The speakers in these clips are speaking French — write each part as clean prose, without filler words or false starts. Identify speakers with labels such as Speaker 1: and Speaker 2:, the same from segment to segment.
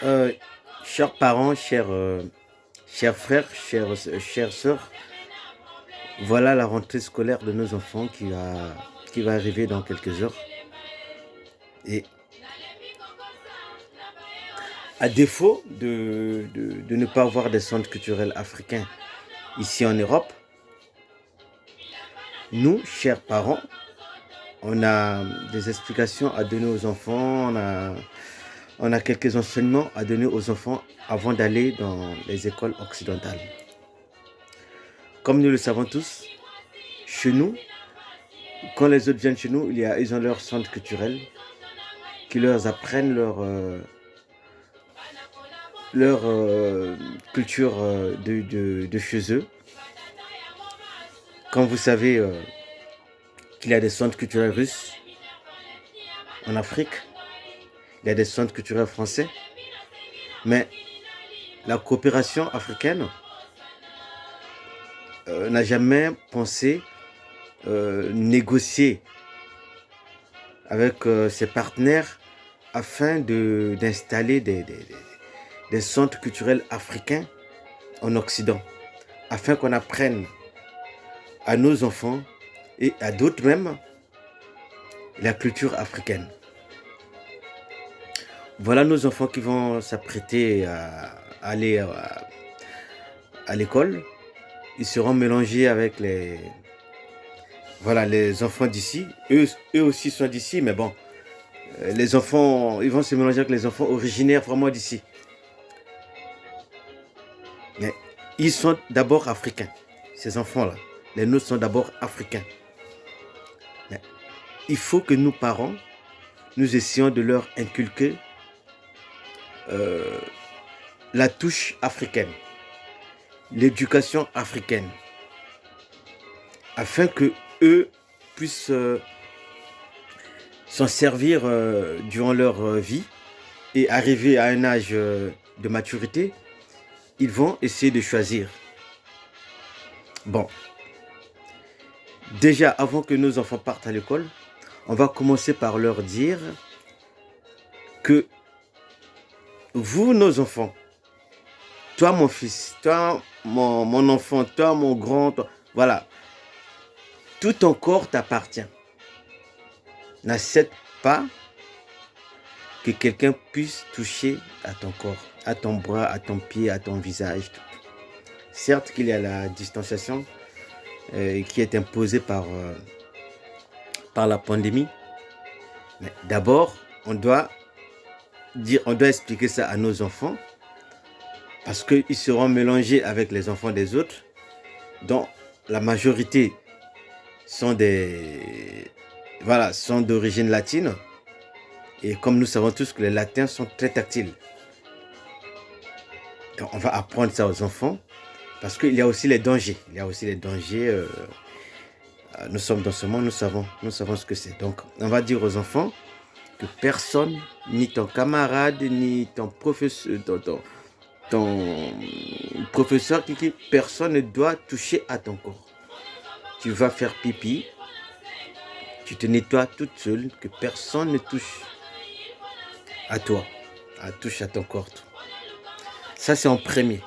Speaker 1: Euh, Chers parents, chers frères, chères sœurs, voilà la rentrée scolaire de nos enfants qui va arriver dans quelques heures. Et à défaut de ne pas avoir des centres culturels africains ici en Europe, nous, chers parents, on a des explications à donner aux enfants, on a quelques enseignements à donner aux enfants avant d'aller dans les écoles occidentales. Comme nous le savons tous, chez nous, quand les autres viennent chez nous, ils ont leur centre culturel qui leur apprennent leur culture de chez eux. Quand vous savez qu'il y a des centres culturels russes en Afrique, il y a des centres culturels français, mais la coopération africaine n'a jamais pensé négocier avec ses partenaires afin d'installer des centres culturels africains en Occident, afin qu'on apprenne à nos enfants et à d'autres même la culture africaine. Voilà nos enfants qui vont s'apprêter à aller à l'école. Ils seront mélangés avec les enfants d'ici. Eux aussi sont d'ici, mais bon, les enfants, ils vont se mélanger avec les enfants originaires vraiment d'ici. Mais ils sont d'abord africains, ces enfants-là. Les nôtres sont d'abord africains. Mais il faut que nous, parents, nous essayons de leur inculquer la touche africaine, l'éducation africaine, afin que eux puissent s'en servir durant leur vie et arriver à un âge de maturité, ils vont essayer de choisir. Bon, déjà avant que nos enfants partent à l'école, on va commencer par leur dire que vous, nos enfants, toi mon fils, toi mon enfant, toi mon grand, voilà, tout ton corps t'appartient. N'accepte pas que quelqu'un puisse toucher à ton corps, à ton bras, à ton pied, à ton visage. Certes qu'il y a la distanciation qui est imposée par la pandémie, mais d'abord, on doit expliquer ça à nos enfants parce qu'ils seront mélangés avec les enfants des autres, dont la majorité sont sont d'origine latine. Et comme nous savons tous que les latins sont très tactiles. Donc on va apprendre ça aux enfants parce qu'il y a aussi les dangers. Il y a aussi les dangers. Nous sommes dans ce monde, nous savons ce que c'est. Donc on va dire aux enfants que personne, ni ton camarade, ni ton professeur, ton professeur, personne ne doit toucher à ton corps. Tu vas faire pipi, tu te nettoies toute seule, que personne ne touche à toi, touche à ton corps. Ça, c'est en premier.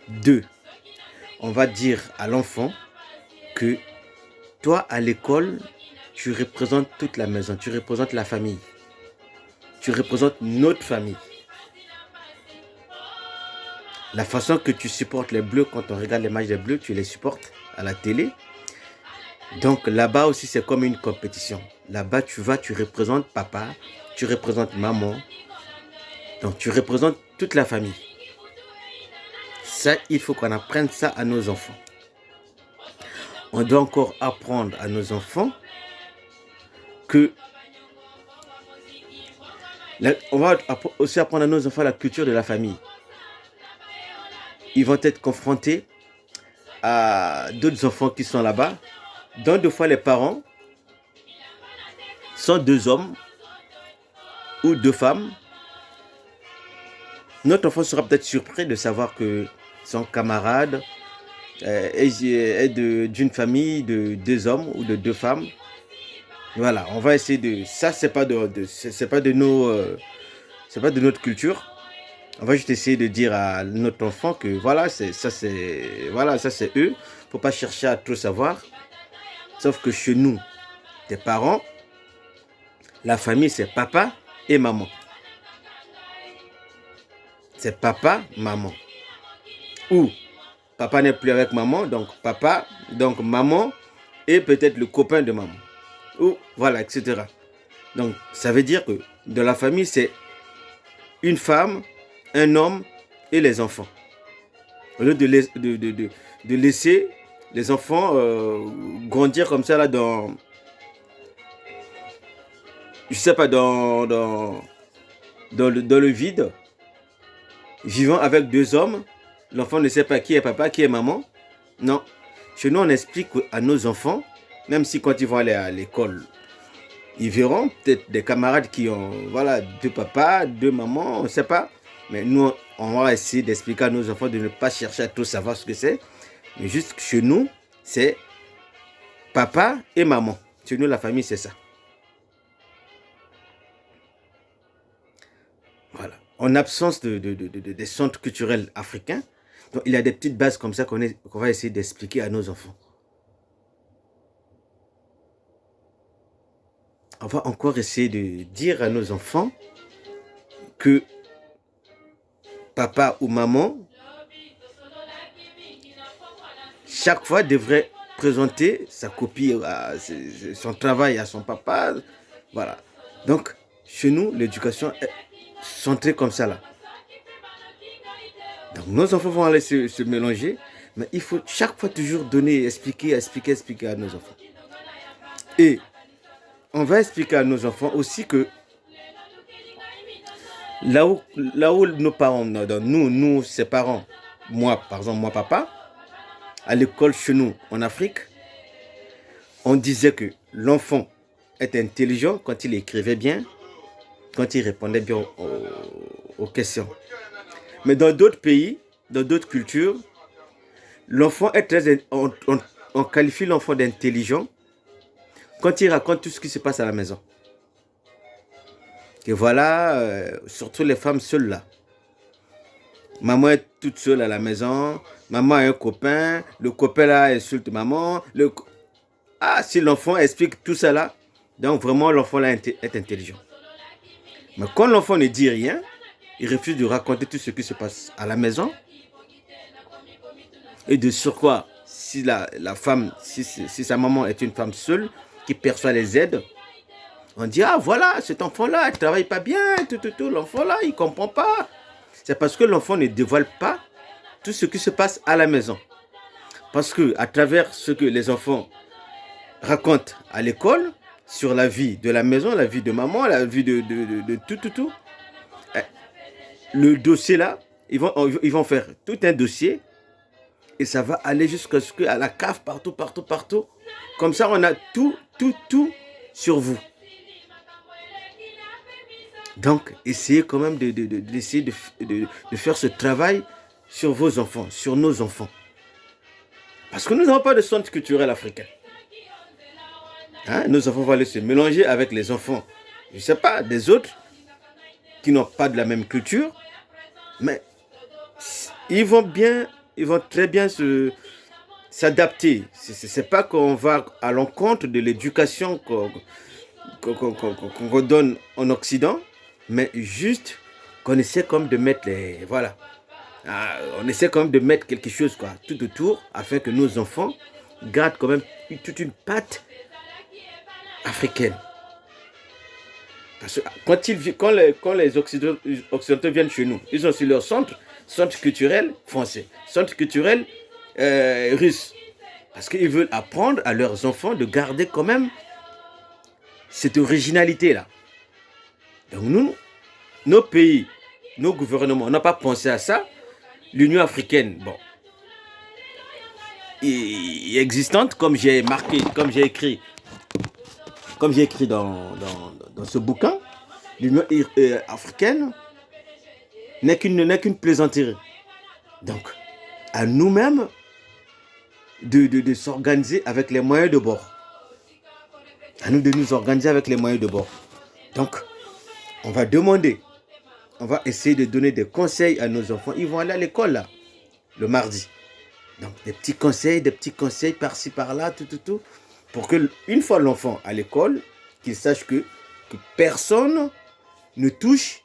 Speaker 1: 2, on va dire à l'enfant que toi, à l'école, tu représentes toute la maison, tu représentes la famille. Tu représentes notre famille. La façon que tu supportes les Bleus, quand on regarde les matchs des Bleus, tu les supportes à la télé. Donc là-bas aussi, c'est comme une compétition. Là-bas, tu représentes papa, tu représentes maman. Donc tu représentes toute la famille. Ça, il faut qu'on apprenne ça à nos enfants. On doit encore apprendre à nos enfants que... On va aussi apprendre à nos enfants la culture de la famille. Ils vont être confrontés à d'autres enfants qui sont là-bas, dont deux fois les parents sont deux hommes ou deux femmes. Notre enfant sera peut-être surpris de savoir que son camarade est d'une famille de deux hommes ou de deux femmes. Voilà, on va essayer de... Ça, c'est pas de c'est pas de notre culture. On va juste essayer de dire à notre enfant que voilà, ça c'est eux. Faut pas chercher à tout savoir. Sauf que chez nous, tes parents, la famille, c'est papa et maman. C'est papa, maman. Ou papa n'est plus avec maman, donc papa, donc maman et peut-être le copain de maman. Ou voilà, etc. Donc ça veut dire que dans la famille, c'est une femme, un homme et les enfants. Au lieu de laisser les enfants grandir comme ça là dans, je sais pas, dans le vide, vivant avec deux hommes, l'enfant ne sait pas qui est papa, qui est maman. Non. Chez nous, on explique à nos enfants, même si quand ils vont aller à l'école, ils verront peut-être des camarades qui ont, voilà, deux papas, deux mamans, on ne sait pas. Mais nous, on va essayer d'expliquer à nos enfants de ne pas chercher à tout savoir ce que c'est. Mais juste chez nous, c'est papa et maman. Chez nous, la famille, c'est ça. Voilà. En absence des centres culturels africains, donc il y a des petites bases comme ça qu'on va essayer d'expliquer à nos enfants. On va encore essayer de dire à nos enfants que papa ou maman, chaque fois, devrait présenter sa copie, son travail à son papa. Voilà. Donc, chez nous, l'éducation est centrée comme ça là. Donc, nos enfants vont aller se mélanger, mais il faut chaque fois toujours donner, expliquer à nos enfants. Et on va expliquer à nos enfants aussi que là où nos parents, nous, ses parents, moi, par exemple, moi, papa, à l'école chez nous, en Afrique, on disait que l'enfant est intelligent quand il écrivait bien, quand il répondait bien aux questions. Mais dans d'autres pays, dans d'autres cultures, l'enfant est très... On qualifie l'enfant d'intelligent quand il raconte tout ce qui se passe à la maison. Et voilà, surtout les femmes seules là. Maman est toute seule à la maison, maman a un copain, le copain là insulte maman. Si l'enfant explique tout ça là, donc vraiment l'enfant là est intelligent. Mais quand l'enfant ne dit rien, il refuse de raconter tout ce qui se passe à la maison. Et de surcroît, si la femme, si sa maman est une femme seule, qui perçoit les aides, on dit, ah voilà, cet enfant-là, il ne travaille pas bien, l'enfant-là, il ne comprend pas. C'est parce que l'enfant ne dévoile pas tout ce qui se passe à la maison. Parce que à travers ce que les enfants racontent à l'école, sur la vie de la maison, la vie de maman, la vie de tout, le dossier là, ils vont faire tout un dossier et ça va aller jusqu'à la cave, partout. Comme ça, on a tout sur vous. Donc, essayez quand même d'essayer de faire ce travail sur vos enfants, sur nos enfants. Parce que nous n'avons pas de centre culturel africain. Nos enfants vont aller se mélanger avec les enfants, je ne sais pas, des autres qui n'ont pas de la même culture. Mais ils vont très bien s'adapter. Ce n'est pas qu'on va à l'encontre de l'éducation qu'on donne en Occident, mais juste qu'on essaie comme de mettre on essaie quand même de mettre quelque chose tout autour afin que nos enfants gardent quand même toute une patte africaine. Parce que quand les Occidentaux viennent chez nous, ils ont sur leur centre culturel français, centre culturel russe. Parce qu'ils veulent apprendre à leurs enfants de garder quand même cette originalité-là. Donc nous, nos pays, nos gouvernements, on n'a pas pensé à ça. L'Union africaine, est existante, comme j'ai écrit dans ce bouquin. L'Union africaine n'est qu'une plaisanterie. Donc, à nous-mêmes de s'organiser avec les moyens de bord. À nous de nous organiser avec les moyens de bord. Donc, on va demander on va essayer de donner des conseils à nos enfants. Ils vont aller à l'école là, le mardi. Donc des petits conseils par-ci par-là, tout, pour que une fois l'enfant à l'école, qu'il sache que personne ne touche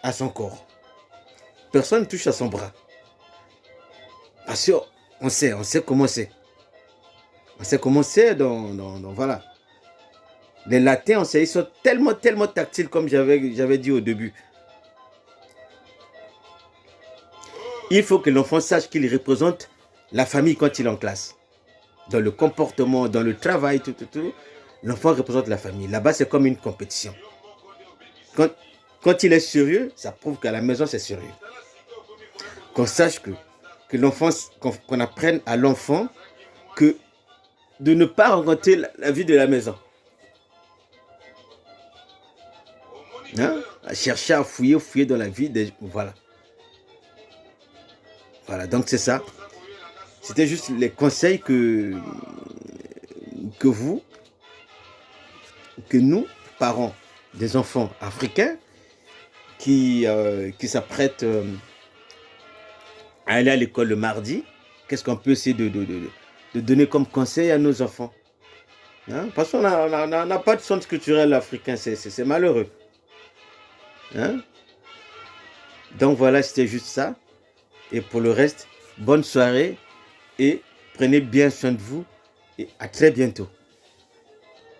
Speaker 1: à son corps. Personne ne touche à son bras. Parce qu'on sait comment c'est. On sait comment c'est voilà. Les latins, on sait, ils sont tellement tactiles comme j'avais dit au début. Il faut que l'enfant sache qu'il représente la famille quand il est en classe. Dans le comportement, dans le travail, tout. L'enfant représente la famille. Là-bas, c'est comme une compétition. Quand il est sérieux, ça prouve qu'à la maison, c'est sérieux. Qu'on sache que l'enfant, qu'on apprenne à l'enfant que de ne pas rencontrer la vie de la maison. Hein? À chercher à fouiller dans la vie. Voilà. Voilà, donc c'est ça. C'était juste les conseils que nous, parents des enfants africains, qui s'apprêtent à aller à l'école le mardi, qu'est-ce qu'on peut essayer de donner comme conseil à nos enfants, hein? Parce qu'on n'a pas de centre culturel africain, c'est malheureux, hein? Donc voilà, c'était juste ça. Et pour le reste, bonne soirée et prenez bien soin de vous et à très bientôt.